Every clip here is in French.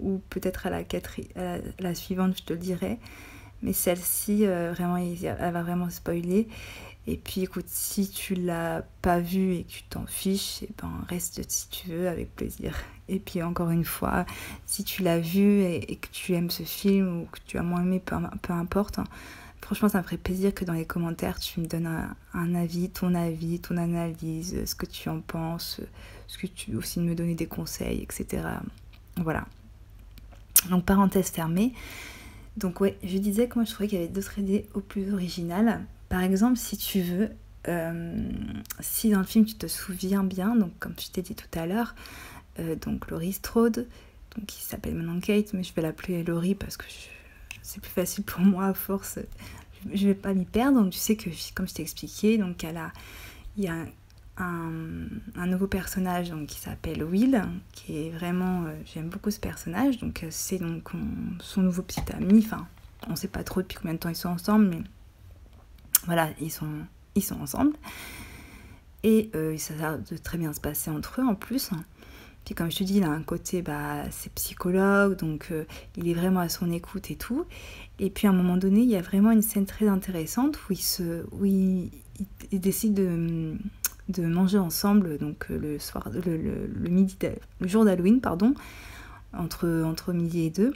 ou peut-être à la suivante, je te le dirai. Mais celle-ci, vraiment, elle va vraiment spoiler. Et puis écoute, si tu l'as pas vu et que tu t'en fiches, et ben reste si tu veux, avec plaisir. Et puis encore une fois, si tu l'as vu et que tu aimes ce film ou que tu as moins aimé, peu importe, hein, franchement ça me ferait plaisir que dans les commentaires tu me donnes un avis, ton analyse, ce que tu en penses, ce que tu aussi me donner des conseils, etc. Voilà. Donc parenthèse fermée. Donc ouais, je disais que moi je trouvais qu'il y avait d'autres idées au plus originales. Par exemple, si tu veux, si dans le film tu te souviens bien, donc comme je t'ai dit tout à l'heure, donc Laurie Strode, donc qui s'appelle maintenant Kate, mais je vais l'appeler Laurie parce que c'est plus facile pour moi à force. Je vais pas m'y perdre. Donc tu sais que, comme je t'ai expliqué, donc il y a un nouveau personnage donc, qui s'appelle Will, qui est vraiment... j'aime beaucoup ce personnage. Donc c'est donc son nouveau petit ami. Enfin, on sait pas trop depuis combien de temps ils sont ensemble, mais voilà, ils sont ensemble. Et ça a l'air de très bien se passer entre eux en plus. Puis comme je te dis, il a un côté, c'est psychologue, donc il est vraiment à son écoute et tout. Et puis à un moment donné, il y a vraiment une scène très intéressante où ils décident de manger ensemble, donc le soir, le jour d'Halloween, pardon, entre midi et 2,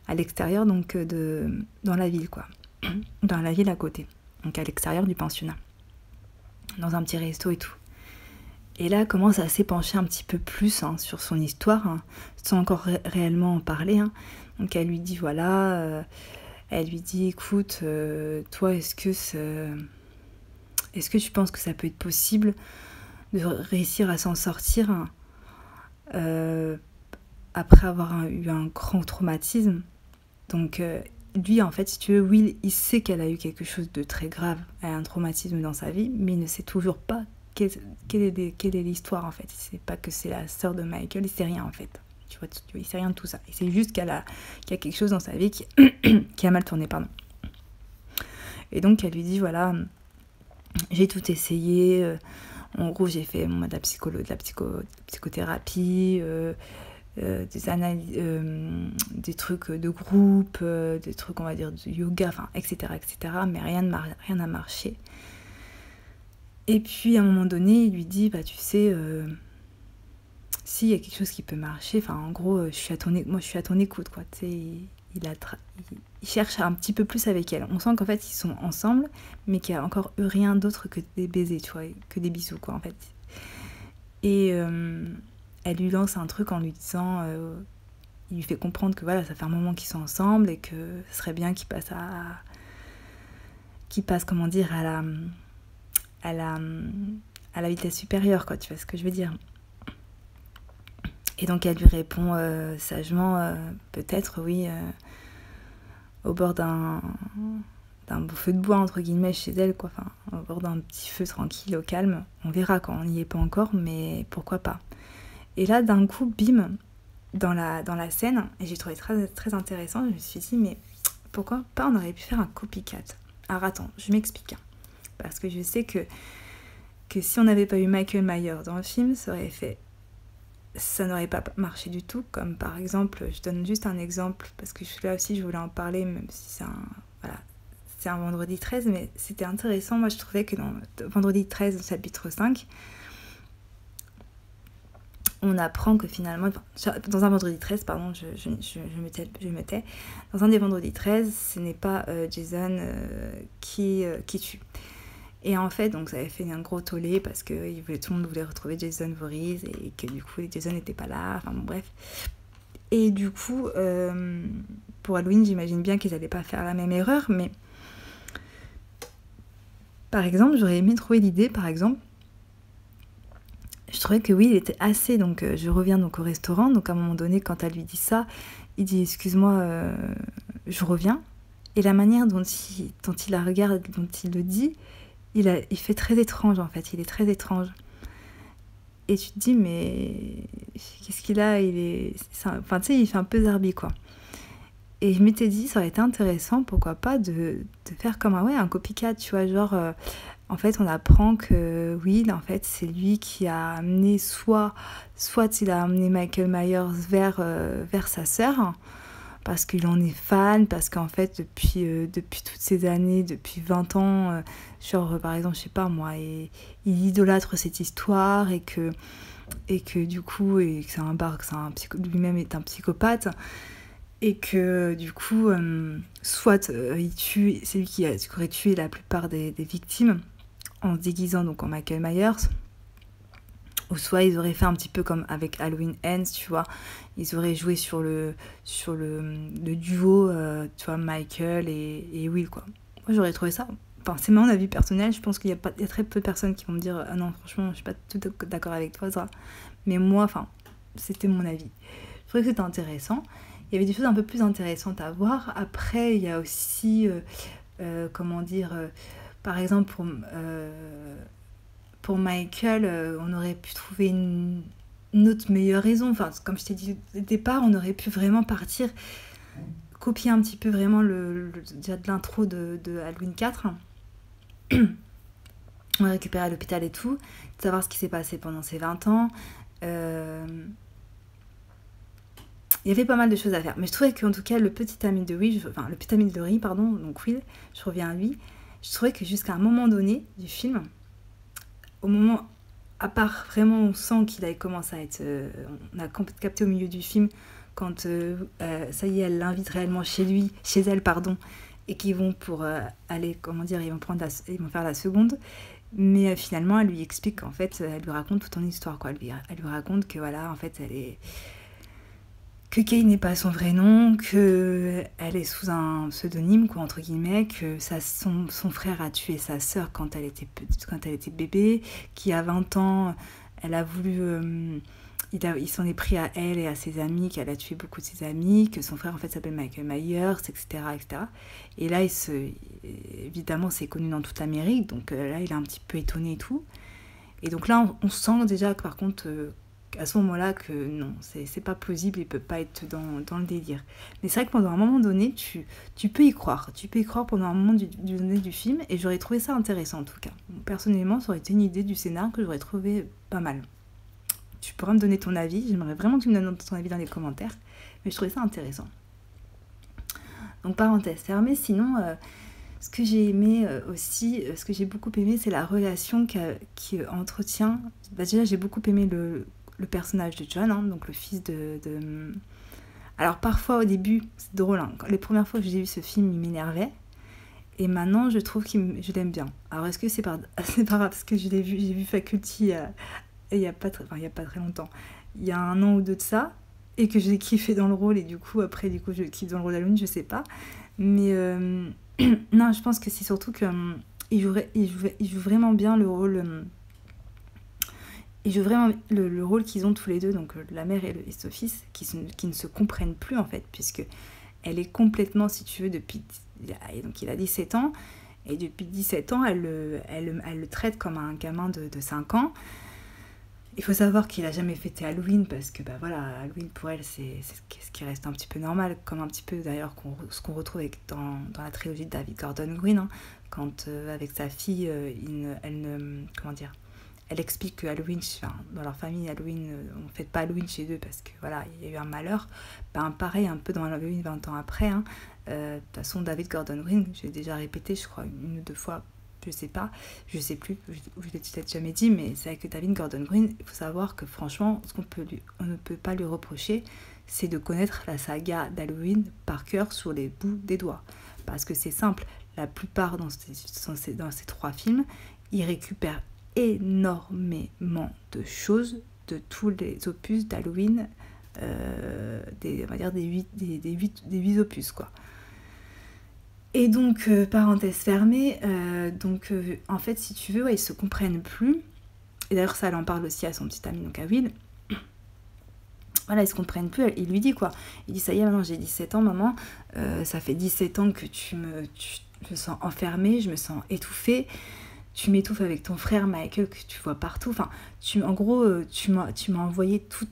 à l'extérieur, donc dans la ville, quoi. Dans la ville à côté, donc à l'extérieur du pensionnat, dans un petit resto et tout. Et là, commence à s'épancher un petit peu plus sur son histoire, sans encore réellement en parler. Donc elle lui dit, voilà, écoute, toi, est-ce que tu penses que ça peut être possible de réussir à s'en sortir après avoir eu un grand traumatisme? Donc lui, en fait, si tu veux, Will, il sait qu'elle a eu quelque chose de très grave, elle a un traumatisme dans sa vie, mais il ne sait toujours pas quelle est l'histoire, en fait. Il sait pas que c'est la sœur de Michael, il sait rien, en fait. Tu vois, il sait rien de tout ça. Il sait juste qu'il y a quelque chose dans sa vie qui a mal tourné, pardon. Et donc, elle lui dit, voilà, j'ai tout essayé. En gros, j'ai fait de la psychothérapie, des analyses, des trucs de groupe, des trucs, on va dire, de yoga, enfin, etc., mais rien n'a marché. Et puis, à un moment donné, il lui dit, tu sais, s'il y a quelque chose qui peut marcher, enfin, en gros, je suis à ton écoute, quoi. Tu sais, il cherche un petit peu plus avec elle. On sent qu'en fait, ils sont ensemble, mais qu'il y a encore eu rien d'autre que des baisers, tu vois, que des bisous, quoi, en fait. Et elle lui lance un truc en lui disant... il lui fait comprendre que voilà, ça fait un moment qu'ils sont ensemble et que ce serait bien qu'ils passent comment dire, à la vitesse supérieure, quoi, tu vois ce que je veux dire. Et donc elle lui répond sagement, peut-être oui, au bord d'un beau feu de bois, entre guillemets, chez elle, quoi, enfin, au bord d'un petit feu tranquille, au calme. On verra quand on n'y est pas encore, mais pourquoi pas. Et là, d'un coup, bim, dans la scène, et j'ai trouvé très, très intéressant, je me suis dit, mais pourquoi pas on aurait pu faire un copycat. Alors attends, je m'explique. Parce que je sais que si on n'avait pas eu Michael Myers dans le film, ça n'aurait pas marché du tout. Comme par exemple, je donne juste un exemple, parce que là aussi je voulais en parler, même si c'est un vendredi 13, mais c'était intéressant. Moi je trouvais que dans vendredi 13, chapitre 5, on apprend que finalement, dans un vendredi 13, pardon, je mettais, dans un des vendredis 13, ce n'est pas Jason qui tue. Et en fait, donc ça avait fait un gros tollé parce que tout le monde voulait retrouver Jason Voorhees et que du coup, Jason n'était pas là, enfin bon, bref. Et du coup, pour Halloween, j'imagine bien qu'ils n'allaient pas faire la même erreur, mais par exemple, j'aurais aimé trouver l'idée, par exemple, je trouvais que oui, il était assez, donc je reviens donc au restaurant, donc à un moment donné, quand elle lui dit ça, il dit « Excuse-moi, je reviens ». Et la manière dont il la regarde, dont il le dit, il fait très étrange, en fait, il est très étrange. Et tu te dis, mais qu'est-ce qu'il a, enfin, tu sais, il fait un peu zarbi, quoi. Et je m'étais dit, ça aurait été intéressant, pourquoi pas, de faire comme un copycat, tu vois, genre... en fait, on apprend que Will, en fait, c'est lui qui a amené soit il a amené Michael Myers vers sa sœur, parce qu'il en est fan, parce qu'en fait, depuis toutes ces années, depuis 20 ans, genre, par exemple, je sais pas moi, il idolâtre cette histoire, et que du coup, et que lui-même est un psychopathe, et que du coup, soit c'est lui qui aurait tué la plupart des victimes, en se déguisant donc en Michael Myers, ou soit ils auraient fait un petit peu comme avec Halloween Ends, tu vois, ils auraient joué sur le duo, tu vois, Michael et Will, quoi. Moi j'aurais trouvé ça, enfin c'est mon avis personnel, je pense qu'il y a très peu de personnes qui vont me dire ah non franchement je suis pas tout d'accord avec toi ça, mais moi, enfin c'était mon avis. Je trouvais que c'était intéressant, il y avait des choses un peu plus intéressantes à voir. Après il y a aussi comment dire, par exemple pour Michael, on aurait pu trouver une autre meilleure raison. Enfin, comme je t'ai dit au départ, on aurait pu vraiment partir, copier un petit peu vraiment déjà de l'intro de Halloween 4. On va récupérer à l'hôpital et tout, savoir ce qui s'est passé pendant ces 20 ans. Il y avait pas mal de choses à faire. Mais je trouvais qu'en tout cas, le petit ami de Laurie, pardon, donc Will, je reviens à lui, je trouvais que jusqu'à un moment donné du film, au moment, à part vraiment on sent qu'il avait commencé à être, on a capté au milieu du film quand ça y est, elle l'invite réellement chez elle, et qu'ils vont pour aller, comment dire, ils vont faire la seconde, mais finalement elle lui explique qu'en fait elle lui raconte toute son histoire, quoi. Elle lui raconte que voilà, en fait que Kay n'est pas son vrai nom, que elle est sous un pseudonyme, quoi, entre guillemets, que son frère a tué sa sœur quand elle était bébé, qui a 20 ans, elle a voulu... il s'en est pris à elle et à ses amis, qu'elle a tué beaucoup de ses amis, que son frère en fait s'appelle Michael Myers, etc. etc. Et là, évidemment, c'est connu dans toute l'Amérique, donc là, il est un petit peu étonné et tout. Et donc là, on sent déjà que par contre... à ce moment-là que non, c'est pas plausible, il peut pas être dans le délire. Mais c'est vrai que pendant un moment donné, tu peux y croire. Tu peux y croire pendant un moment donné du film, et j'aurais trouvé ça intéressant en tout cas. Personnellement, ça aurait été une idée du scénar que j'aurais trouvé pas mal. Tu pourras me donner ton avis, j'aimerais vraiment que tu me donnes ton avis dans les commentaires, mais je trouvais ça intéressant. Donc parenthèse fermée, sinon... ce que j'ai aimé aussi, ce que j'ai beaucoup aimé, c'est la relation qui entretient... Bah déjà, j'ai beaucoup aimé le personnage de John, hein, donc le fils de... Alors parfois au début, c'est drôle, hein, les premières fois que j'ai vu ce film, il m'énervait, et maintenant je trouve que je l'aime bien. Alors est-ce que c'est pas grave, parce que j'ai vu Faculty il y a pas très longtemps, il y a 1 an ou 2 de ça, et que j'ai kiffé dans le rôle, et du coup après je kiffe dans le rôle d'Halloween, je sais pas, mais non, je pense que c'est surtout que il joue vraiment bien le rôle. Ils jouent vraiment le rôle qu'ils ont tous les deux, donc la mère et son fils, qui ne se comprennent plus en fait, puisque elle est complètement, si tu veux, donc il a 17 ans, et depuis 17 ans, elle le traite comme un gamin de 5 ans. Il faut savoir qu'il a jamais fêté Halloween, parce que bah voilà, Halloween pour elle, c'est ce qui reste un petit peu normal, comme un petit peu d'ailleurs ce qu'on retrouve dans la trilogie de David Gordon Green, hein, quand avec sa fille, elle explique que Halloween, dans leur famille, Halloween, on ne fête pas Halloween chez eux parce que voilà, il y a eu un malheur. Ben, pareil, un peu dans Halloween 20 ans après. Hein. De toute façon, David Gordon Green, j'ai déjà répété, je crois, 1 ou 2 fois, je sais plus, je l'ai peut-être jamais dit, mais c'est avec David Gordon Green, il faut savoir que franchement, on ne peut pas lui reprocher, c'est de connaître la saga d'Halloween par cœur sur les bouts des doigts. Parce que c'est simple, la plupart dans ces 3 films, ils récupèrent énormément de choses de tous les opus d'Halloween, on va dire des 8 opus, quoi. Et donc, parenthèse fermée, en fait, si tu veux, ouais, ils se comprennent plus. Et d'ailleurs, ça, elle en parle aussi à son petit ami, donc à Will. Voilà, ils se comprennent plus. Il lui dit, quoi. Il dit, ça y est, maintenant j'ai 17 ans, maman. Ça fait 17 ans que je me sens enfermée, je me sens étouffée. Tu m'étouffes avec ton frère Michael que tu vois partout. Enfin, en gros, tu m'as envoyé tout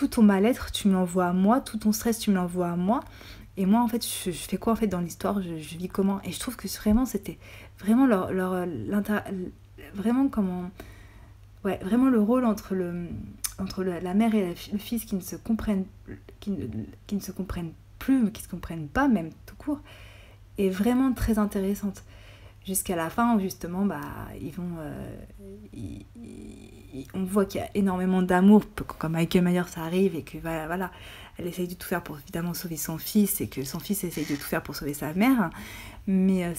ton mal-être, tu me l'envoies à moi, tout ton stress, tu me l'envoies à moi. Et moi, en fait, je fais quoi en fait dans l'histoire, je vis comment. Et je trouve que vraiment, c'était vraiment vraiment comment... Ouais, vraiment le rôle entre la mère et le fils qui ne se comprennent, qui ne se comprennent plus, mais qui ne se comprennent pas, même tout court, est vraiment très intéressante. Jusqu'à la fin où justement bah, ils vont on voit qu'il y a énormément d'amour quand Michael Myers ça arrive et que voilà elle essaye de tout faire pour évidemment sauver son fils et que son fils essaye de tout faire pour sauver sa mère, mais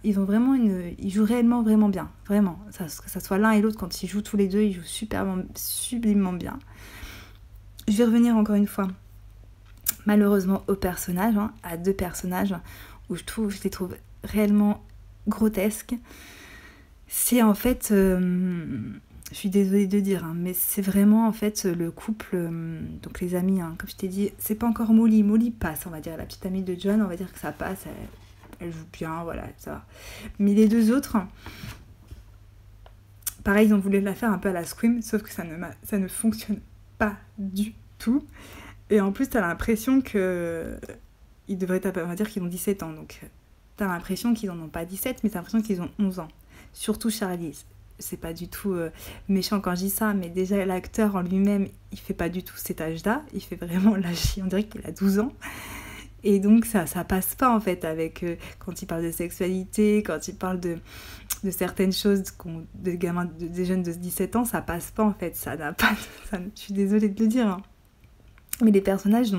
ils ont vraiment ils jouent réellement vraiment bien, vraiment, que ça soit l'un et l'autre, quand ils jouent tous les deux ils jouent sublimement bien. Je vais revenir encore une fois malheureusement aux personnages, à 2 personnages où je les trouve réellement grotesque. C'est en fait je suis désolée de dire mais c'est vraiment en fait le couple donc les amis, comme je t'ai dit, c'est pas encore Molly passe, on va dire, la petite amie de John, on va dire que ça passe, elle joue bien, voilà, ça va. Mais les 2 autres, pareil, ils ont voulu la faire un peu à la Scream, sauf que ça ne fonctionne pas du tout. Et en plus t'as l'impression que ils devraient, on va dire qu'ils ont 17 ans, donc t'as l'impression qu'ils n'en ont pas 17, mais t'as l'impression qu'ils ont 11 ans. Surtout Charlie. C'est pas du tout méchant quand je dis ça, mais déjà l'acteur en lui-même, il fait pas du tout cet âge-là. Il fait vraiment l'âge, on dirait qu'il a 12 ans. Et donc ça passe pas en fait avec quand il parle de sexualité, quand il parle de certaines choses des gamins, des jeunes de 17 ans, ça passe pas en fait. Ça n'a pas. Je suis désolée de le dire. Mais les personnages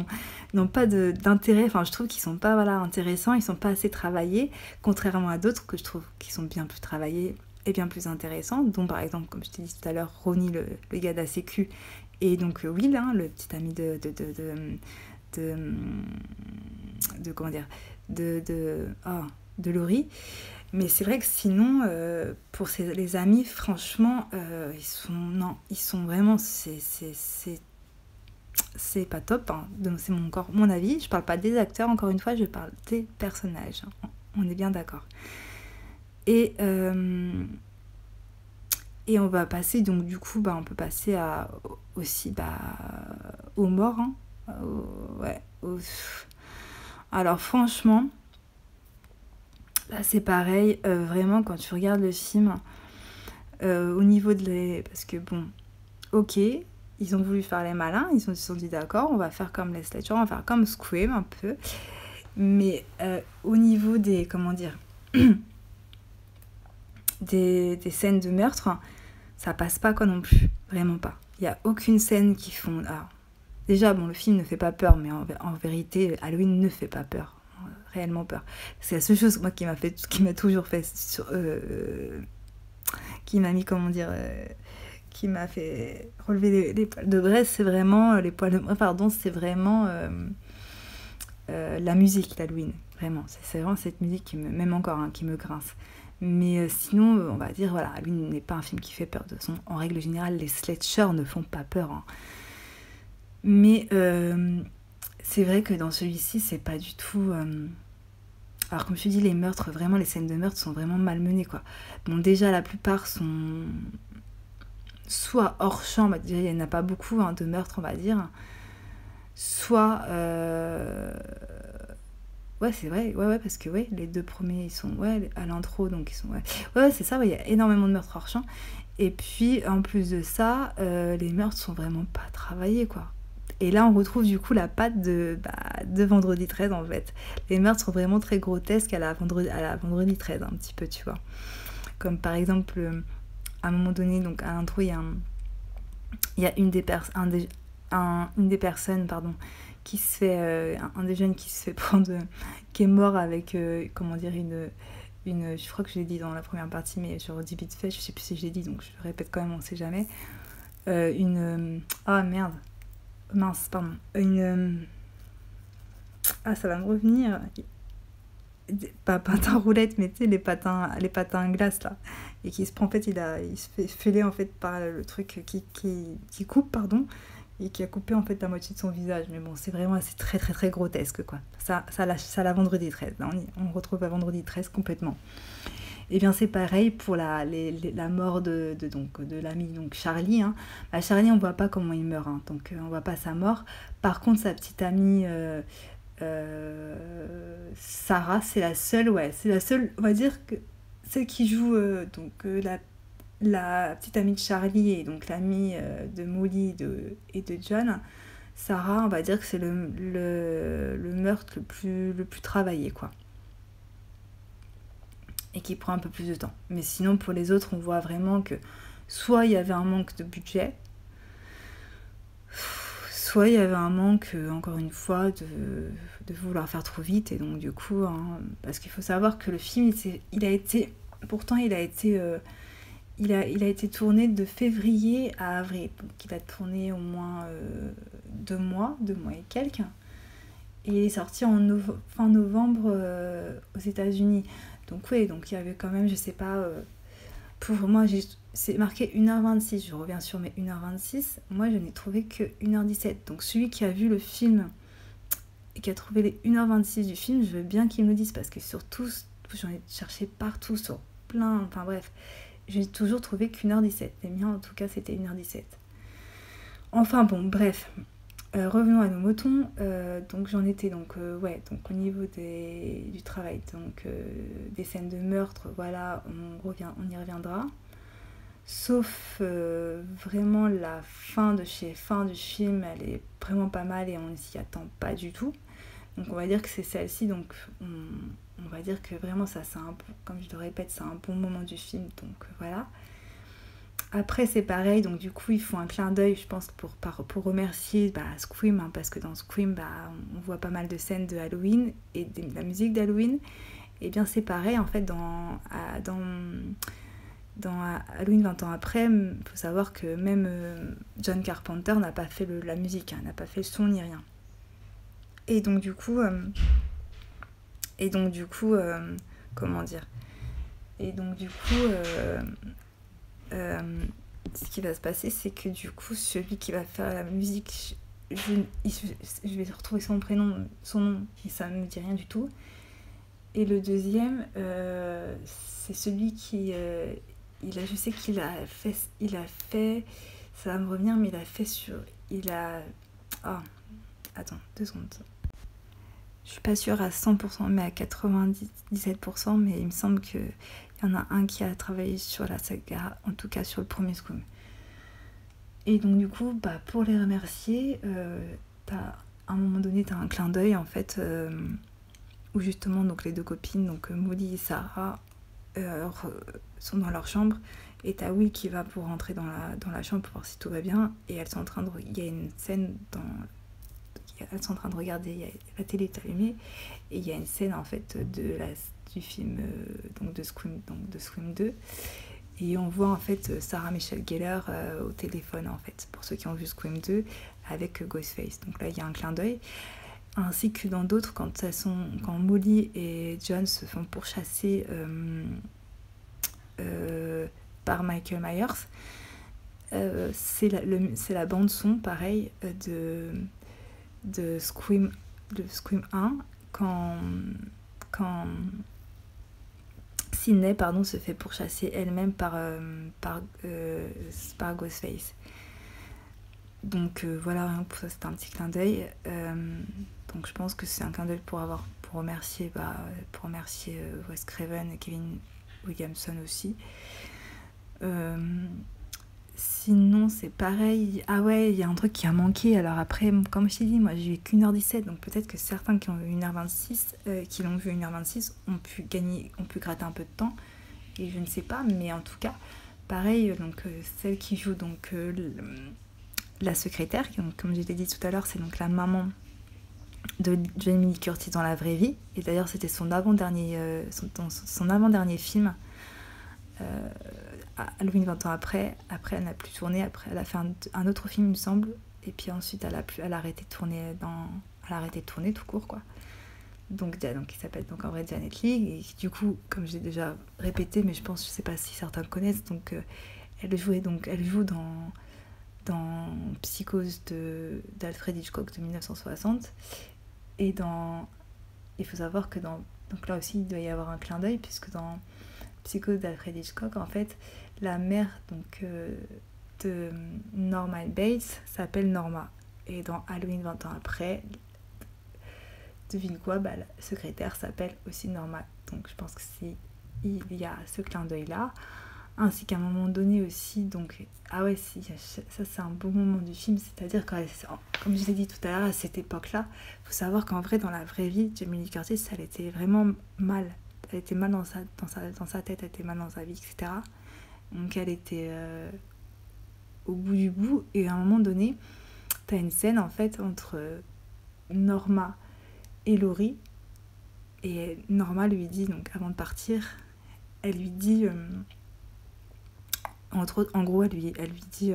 n'ont pas d'intérêt, enfin je trouve qu'ils sont pas intéressants, ils sont pas assez travaillés, contrairement à d'autres que je trouve qui sont bien plus travaillés et bien plus intéressants, dont par exemple, comme je t'ai dit tout à l'heure, Ronnie, le gars de la sécu, et donc Will, le petit ami de comment dire, de Laurie. Mais c'est vrai que sinon, pour les amis, franchement, ils sont vraiment, c'est pas top, donc c'est encore mon avis. Je parle pas des acteurs, encore une fois, je parle des personnages. On est bien d'accord. Et on va passer, donc du coup, on peut passer aussi aux morts. Alors franchement, là c'est pareil, vraiment quand tu regardes le film, au niveau parce que bon, ok, ils ont voulu faire les malins, ils se sont dit d'accord, on va faire comme les Slasher, on va faire comme Scream un peu. Mais au niveau des, comment dire, des scènes de meurtre, ça passe pas quoi non plus, vraiment pas. Il n'y a aucune scène qui font... Alors, déjà, bon, le film ne fait pas peur, mais en vérité, Halloween ne fait pas peur, réellement peur. C'est la seule chose moi, qui m'a toujours fait... qui m'a mis, comment dire... qui m'a fait relever les poils de Bresse, c'est vraiment c'est vraiment la musique d'Halloween, vraiment, c'est vraiment cette musique qui même encore qui me grince. Mais sinon, on va dire, voilà, Halloween n'est pas un film qui fait peur. De toute façon, en règle générale, les slashers ne font pas peur. Mais c'est vrai que dans celui-ci, c'est pas du tout... Alors, comme je te dis, les meurtres, vraiment, les scènes de meurtre sont vraiment malmenées, quoi. Bon, déjà, la plupart sont... soit hors champ, déjà il n'y en a pas beaucoup de meurtres, on va dire, soit ouais c'est vrai, ouais parce que ouais, les 2 premiers ils sont à l'intro, donc ils sont ouais c'est ça, il y a énormément de meurtres hors champ, et puis en plus de ça les meurtres sont vraiment pas travaillés, quoi. Et là on retrouve du coup la patte de Vendredi 13 en fait. Les meurtres sont vraiment très grotesques à la Vendredi 13 un petit peu, tu vois, comme par exemple à un moment donné, donc à l'intro, il y a une des personnes, qui se fait, un des jeunes qui se fait prendre, qui est mort avec, comment dire, je crois que je l'ai dit dans la première partie, mais je redis vite fait, je sais plus si je l'ai dit, donc je le répète quand même, on sait jamais. Ça va me revenir. Pas patin roulette, mais tu sais, les patins à glace là, et qui se prend, en fait, il se fait fêler en fait par le truc qui coupe, pardon, et qui a coupé en fait la moitié de son visage. Mais bon, c'est très très très grotesque, quoi. Ça la Vendredi 13, là, on retrouve la Vendredi 13 complètement. Et bien c'est pareil pour la mort de l'ami, donc Charlie. Charlie, on voit pas comment il meurt, donc on voit pas sa mort. Par contre, sa petite amie Sarah, c'est la seule, on va dire que celle qui joue la petite amie de Charlie et donc l'amie de Molly et de John. Sarah, on va dire que c'est le meurtre le plus travaillé, quoi. Et qui prend un peu plus de temps. Mais sinon, pour les autres, on voit vraiment que soit il y avait un manque de budget, soit il y avait un manque, encore une fois, de vouloir faire trop vite. Et donc, du coup, parce qu'il faut savoir que le film, il a été tourné de février à avril. Donc, il a tourné au moins 2 mois et quelques. Et il est sorti fin novembre aux États-Unis. Donc oui, donc il y avait quand même, je sais pas, pour moi, c'est marqué 1h26, je reviens sur mes 1h26, moi je n'ai trouvé que 1h17. Donc celui qui a vu le film et qui a trouvé les 1h26 du film, je veux bien qu'il me le dise, parce que surtout, j'en ai cherché partout, sur plein, enfin bref, j'ai toujours trouvé qu'1h17. Les miens, en tout cas, c'était 1h17. Enfin bon, bref. Revenons à nos moutons. Donc j'en étais donc au niveau du travail, donc des scènes de meurtre, voilà, on y reviendra. Sauf vraiment la fin du film, elle est vraiment pas mal et on ne s'y attend pas du tout. Donc on va dire que c'est celle-ci, donc on va dire que vraiment ça, comme je le répète, c'est un bon moment du film, donc voilà. Après c'est pareil, donc du coup ils font un clin d'œil, je pense, pour remercier Scream, parce que dans Scream on voit pas mal de scènes de Halloween et de la musique d'Halloween. Et bien c'est pareil en fait dans Halloween 20 ans après. Il faut savoir que même John Carpenter n'a pas fait la musique, n'a pas fait le son ni rien. Et donc du coup comment dire, et donc du coup ce qui va se passer, c'est que du coup, celui qui va faire la musique, je vais retrouver son nom, et ça ne me dit rien du tout. Et le deuxième, c'est celui qui, je sais qu'il a fait, ça va me revenir, mais attends, 2 secondes. Je suis pas sûre à 100%, mais à 97%, mais il me semble que il y en a un qui a travaillé sur la saga, en tout cas sur le premier Scream. Et donc du coup, pour les remercier, à un moment donné, t'as un clin d'œil en fait, où justement donc les deux copines, donc Molly et Sarah, sont dans leur chambre, et t'as Will qui va pour rentrer dans la chambre pour voir si tout va bien, et elles sont en train il y a une scène elles sont en train de regarder, la télé est allumée, et il y a une scène en fait du film de Scream 2, et on voit en fait Sarah Michelle Gellar au téléphone, en fait, pour ceux qui ont vu Scream 2 avec Ghostface. Donc là il y a un clin d'œil, ainsi que dans d'autres, quand Molly et John se font pourchasser par Michael Myers. C'est la bande son pareil de Scream 1, quand Sydney se fait pourchasser elle-même par Ghostface. Donc voilà, pour ça, c'est un petit clin d'œil. Donc je pense que c'est un clin d'œil pour remercier Wes Craven et Kevin Williamson aussi. Sinon c'est pareil. Ah ouais, il y a un truc qui a manqué. Alors après, comme je t'ai dit, moi j'ai eu qu'1h17, donc peut-être que certains qui ont eu 1h26, qui l'ont vu 1h26, ont pu gratter un peu de temps, et je ne sais pas, mais en tout cas pareil, donc celle qui joue donc la secrétaire, qui, comme je l'ai dit tout à l'heure, c'est donc la maman de Jamie Lee Curtis dans la vraie vie, et d'ailleurs c'était son avant-dernier film, Halloween 20 ans après elle n'a plus tourné, après elle a fait un autre film il me semble, et puis ensuite elle a arrêté de tourner tout court, quoi. Donc il s'appelle donc en vrai Janet Leigh, et du coup, comme j'ai déjà répété, mais je sais pas si certains le connaissent, donc elle joue dans Psychose d'Alfred Hitchcock de 1960, et il faut savoir que donc là aussi il doit y avoir un clin d'œil, puisque dans Psychose d'Alfred Hitchcock, en fait, la mère donc de Norma Bates s'appelle Norma, et dans Halloween 20 ans après, devine quoi, bah, la secrétaire s'appelle aussi Norma. Donc je pense que il y a ce clin d'œil là, ainsi qu'à un moment donné aussi, donc ah ouais, si, ça c'est un beau moment du film, c'est-à-dire comme je l'ai dit tout à l'heure, à cette époque-là, il faut savoir qu'en vrai, dans la vraie vie, Jamie Lee Curtis, elle était vraiment mal. Elle était mal dans sa tête, elle était mal dans sa vie, etc. Donc elle était au bout du bout, et à un moment donné, t'as une scène en fait entre Norma et Laurie, et Norma lui dit, donc avant de partir, elle lui dit, en gros, elle lui dit,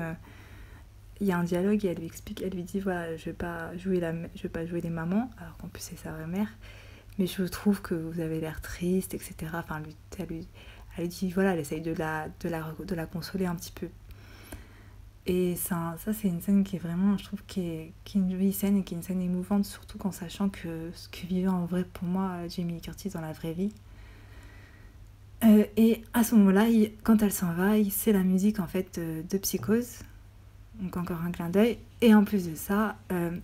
il y a un dialogue et elle lui explique, elle lui dit, voilà, je vais pas jouer les mamans, alors qu'en plus c'est sa vraie mère, mais je trouve que vous avez l'air triste, etc. Enfin, elle lui dit, voilà, elle essaye de la consoler un petit peu. Et ça c'est une scène qui est vraiment, je trouve, qui est une jolie scène et qui est une scène émouvante, surtout en sachant que ce que vivait en vrai pour moi Jamie Lee Curtis dans la vraie vie. Et à ce moment-là, quand elle s'en va, c'est la musique en fait de Psychose, donc encore un clin d'œil. Et en plus de ça,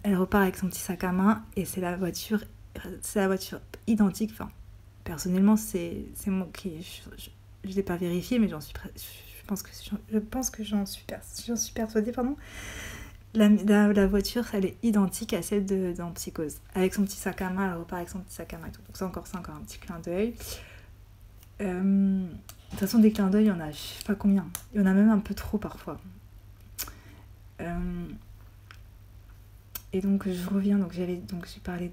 elle repart avec son petit sac à main et c'est la voiture identique. Enfin, personnellement, c'est moi qui je l'ai pas vérifié, mais je pense que j'en suis persuadée, pardon. La voiture, elle est identique à celle dans Psychose. Avec son petit sac à main, elle repart avec son petit sac à main et tout. Donc c'est encore un petit clin d'œil. De toute façon, des clins d'œil, il y en a, je sais pas combien. Il y en a même un peu trop parfois. Et donc je reviens, j'ai parlé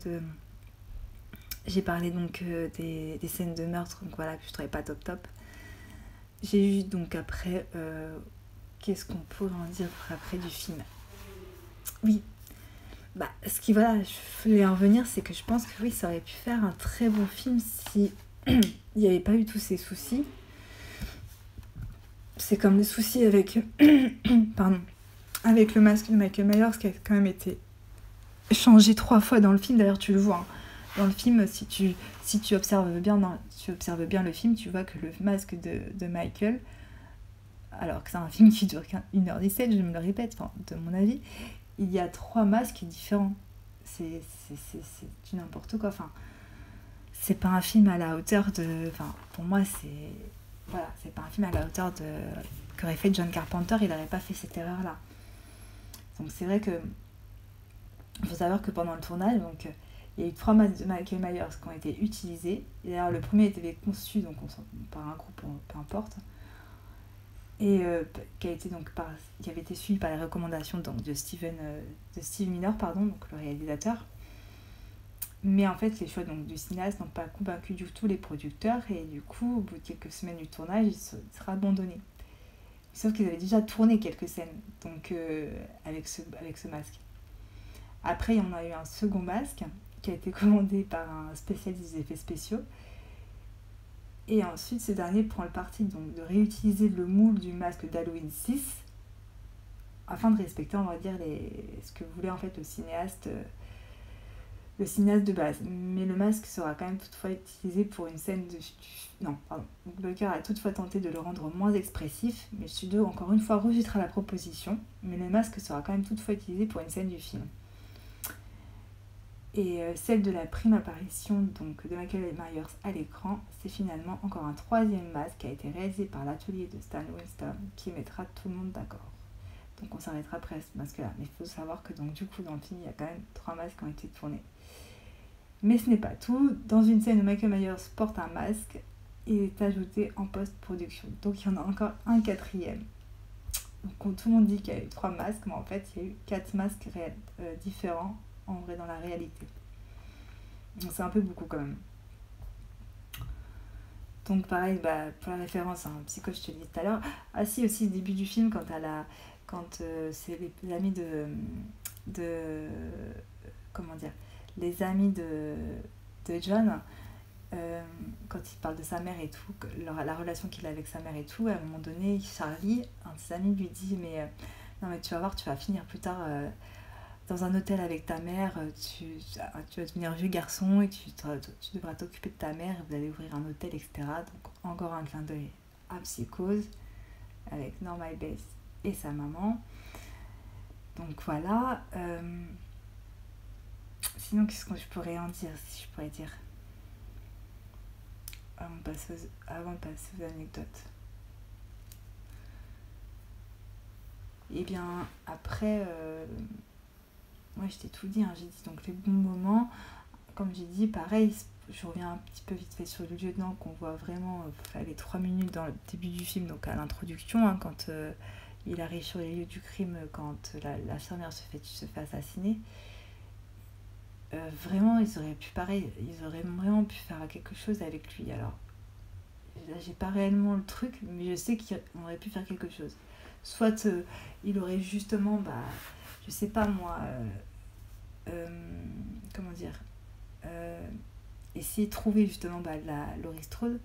des scènes de meurtre, donc voilà, que je trouvais pas top. J'ai eu donc après, qu'est-ce qu'on pourrait en dire après du film? Oui, bah ce qui, voilà, je voulais en revenir, c'est que je pense que oui, ça aurait pu faire un très bon film si il n'y avait pas eu tous ces soucis. C'est comme le souci avec avec le masque de Michael Myers qui a quand même été changé 3 fois dans le film. D'ailleurs, tu le vois, hein. Dans le film, si tu observes bien le film, tu vois que le masque de Michael, alors que c'est un film qui dure 1h17, je me le répète, enfin, de mon avis, il y a 3 masques différents. C'est du n'importe quoi. Enfin, c'est pas un film à la hauteur de... Enfin, pour moi, c'est pas un film à la hauteur de... qu'aurait fait John Carpenter, il n'aurait pas fait cette erreur-là. Donc c'est vrai que... Il faut savoir que pendant le tournage, donc, il y a eu 3 masques de Michael Myers qui ont été utilisés. Et d'ailleurs, le premier était conçu donc, par un groupe, peu importe, et qui avait été suivi par les recommandations donc, de Steve Miner, donc le réalisateur. Mais en fait, les choix donc, du cinéaste n'ont pas convaincu du tout les producteurs, et du coup, au bout de quelques semaines du tournage, il sera abandonné. Sauf qu'ils avaient déjà tourné quelques scènes donc, avec ce masque. Après, il y en a eu un second masque qui a été commandé par un spécialiste des effets spéciaux. Et ensuite, ce dernier prend le parti donc, de réutiliser le moule du masque d'Halloween 6 afin de respecter, on va dire, ce que voulait en fait le cinéaste de base. Mais le masque sera quand même toutefois utilisé pour une scène de... Non, pardon. Blocker a toutefois tenté de le rendre moins expressif, mais le studio, encore une fois, rejettera la proposition. Mais le masque sera quand même toutefois utilisé pour une scène du film. Et celle de la prime apparition donc, de Michael Myers à l'écran, c'est finalement encore un 3e masque qui a été réalisé par l'atelier de Stan Winston qui mettra tout le monde d'accord. Donc on s'arrêtera après à ce masque-là. Mais il faut savoir que donc, du coup dans le film, il y a quand même 3 masques qui ont été tournés. Mais ce n'est pas tout. Dans une scène où Michael Myers porte un masque, il est ajouté en post-production. Donc il y en a encore un 4e. Donc tout le monde dit qu'il y a eu 3 masques, mais en fait il y a eu 4 masques différents en vrai dans la réalité. Donc c'est un peu beaucoup quand même. Donc pareil, pour la référence, hein, Psychose, je te l'ai dit tout à l'heure. Ah si, aussi le début du film, quand c'est les amis comment dire, les amis de John, quand il parle de sa mère et tout, la relation qu'il a avec sa mère et tout, à un moment donné, Charlie, un de ses amis, lui dit non mais tu vas voir, tu vas finir plus tard dans un hôtel avec ta mère, tu vas devenir vieux garçon et tu devras t'occuper de ta mère, vous allez ouvrir un hôtel, etc. Donc encore un clin d'œil à Psychose avec Norma Bates et sa maman. Donc voilà, Sinon, qu'est-ce que je pourrais en dire, si je pourrais dire avant de passer aux anecdotes. Et bien, après, moi je t'ai tout dit, hein, j'ai dit donc les bons moments. Comme j'ai dit, pareil, je reviens un petit peu vite fait sur le lieutenant qu'on voit vraiment les 3 minutes dans le début du film, donc à l'introduction, hein, quand il arrive sur les lieux du crime, quand l'infirmière se fait assassiner. Vraiment, ils auraient vraiment pu faire quelque chose avec lui. Alors, là, j'ai pas réellement le truc, mais je sais qu'on aurait pu faire quelque chose. Soit il aurait justement, je sais pas moi, comment dire, essayer de trouver justement Laurie Strode,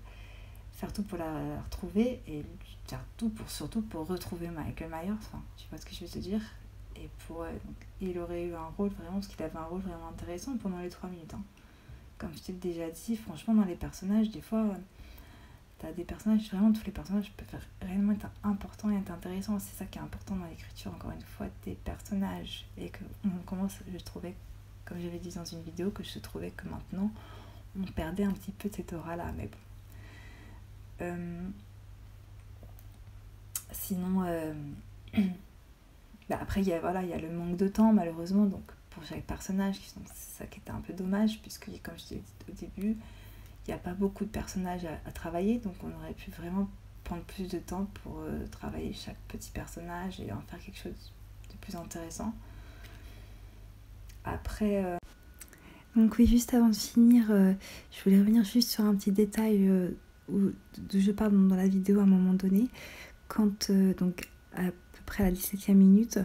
faire tout pour la retrouver et faire tout surtout pour retrouver Michael Myers, enfin, tu vois ce que je veux te dire. Et il aurait eu un rôle vraiment, parce qu'il avait un rôle vraiment intéressant pendant les 3 minutes. Hein. Comme je t'ai déjà dit, franchement, dans les personnages, des fois, t'as des personnages, vraiment tous les personnages peuvent réellement être importants et être intéressants. C'est ça qui est important dans l'écriture, encore une fois, des personnages. Et qu'on commence, je trouvais, comme j'avais dit dans une vidéo, que je trouvais que maintenant, on perdait un petit peu de cette aura-là. Mais bon. Sinon... après, il y a le manque de temps, malheureusement, donc pour chaque personnage, c'est ça qui était un peu dommage, puisque, comme je t'ai dit au début, il n'y a pas beaucoup de personnages à travailler, donc on aurait pu vraiment prendre plus de temps pour travailler chaque petit personnage et en faire quelque chose de plus intéressant. Après... Donc oui, juste avant de finir, je voulais revenir juste sur un petit détail où je parle dans la vidéo à un moment donné, quand, donc à peu près à la 17e minute,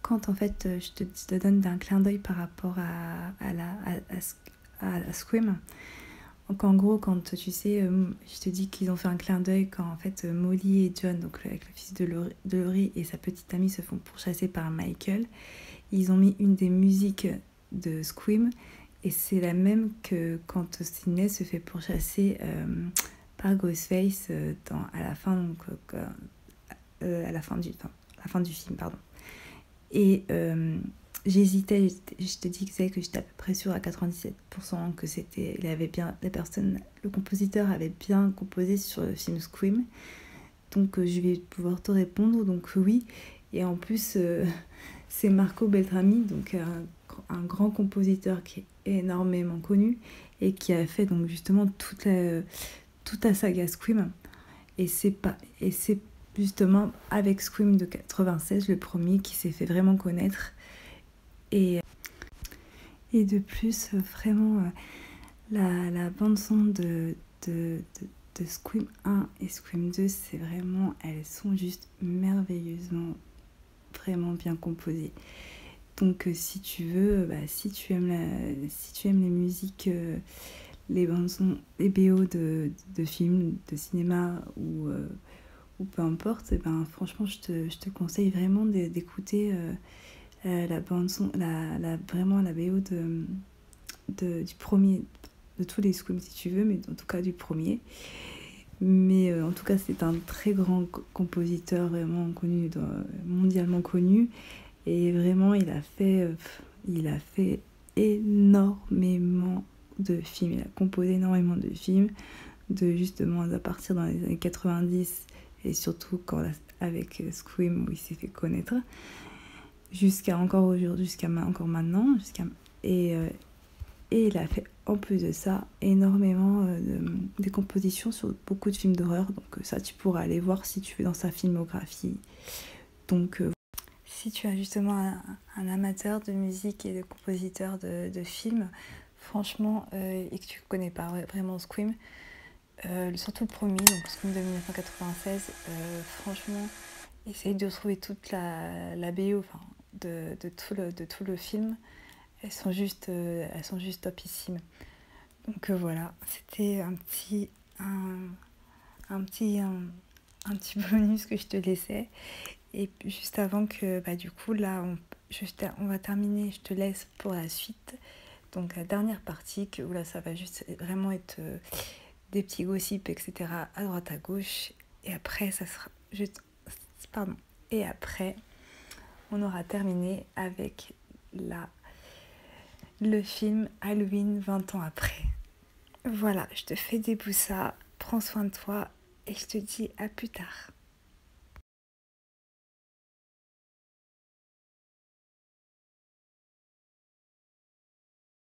quand en fait je te donne un clin d'œil par rapport à Scream. Donc en gros, quand tu sais, je te dis qu'ils ont fait un clin d'œil quand en fait Molly et John, donc avec le fils de Laurie et sa petite amie, se font pourchasser par Michael, ils ont mis une des musiques de Scream et c'est la même que quand Sidney se fait pourchasser par Ghostface à la fin, donc à la fin du film, pardon. Et j'hésitais, je te disais que j'étais à peu près sûre à 97% que le compositeur avait bien composé sur le film Scream. Donc je vais pouvoir te répondre, donc oui. Et en plus, c'est Marco Beltrami, donc un grand compositeur qui est énormément connu et qui a fait donc justement toute la saga Scream. Et c'est justement avec Scream de 96, le premier qui s'est fait vraiment connaître. Et de plus, vraiment, la bande-son de Scream 1 et Scream 2, c'est vraiment, elles sont juste merveilleusement, vraiment bien composées. Donc si tu veux, si tu aimes les musiques, les bandes-son, les BO de films, de cinéma ou peu importe, franchement je te conseille vraiment d'écouter la bande son, vraiment la BO du premier, de tous les Scream si tu veux, mais en tout cas du premier. Mais en tout cas c'est un très grand compositeur vraiment connu, mondialement connu, et vraiment il a fait énormément de films, il a composé énormément de films, justement à partir dans les années 90 et surtout avec Scream où il s'est fait connaître, jusqu'à encore aujourd'hui, encore maintenant, et il a fait en plus de ça énormément des compositions sur beaucoup de films d'horreur, donc ça tu pourras aller voir si tu veux dans sa filmographie. Donc si tu as justement un amateur de musique et de compositeur de films, franchement, et que tu connais pas vraiment Scream, surtout le premier, donc Scream de 1996, franchement, essaye de trouver toute la BO, enfin, de tout le film. Elles sont juste topissimes. Donc voilà, c'était un petit bonus que je te laissais. Et juste avant que, du coup, là, on va terminer, je te laisse pour la suite. Donc la dernière partie, où là, ça va juste vraiment être des petits gossips, etc. à droite, à gauche. Et après, ça sera juste... Pardon. Et après, on aura terminé avec le film Halloween 20 ans après. Voilà, je te fais des poussas, prends soin de toi et je te dis à plus tard.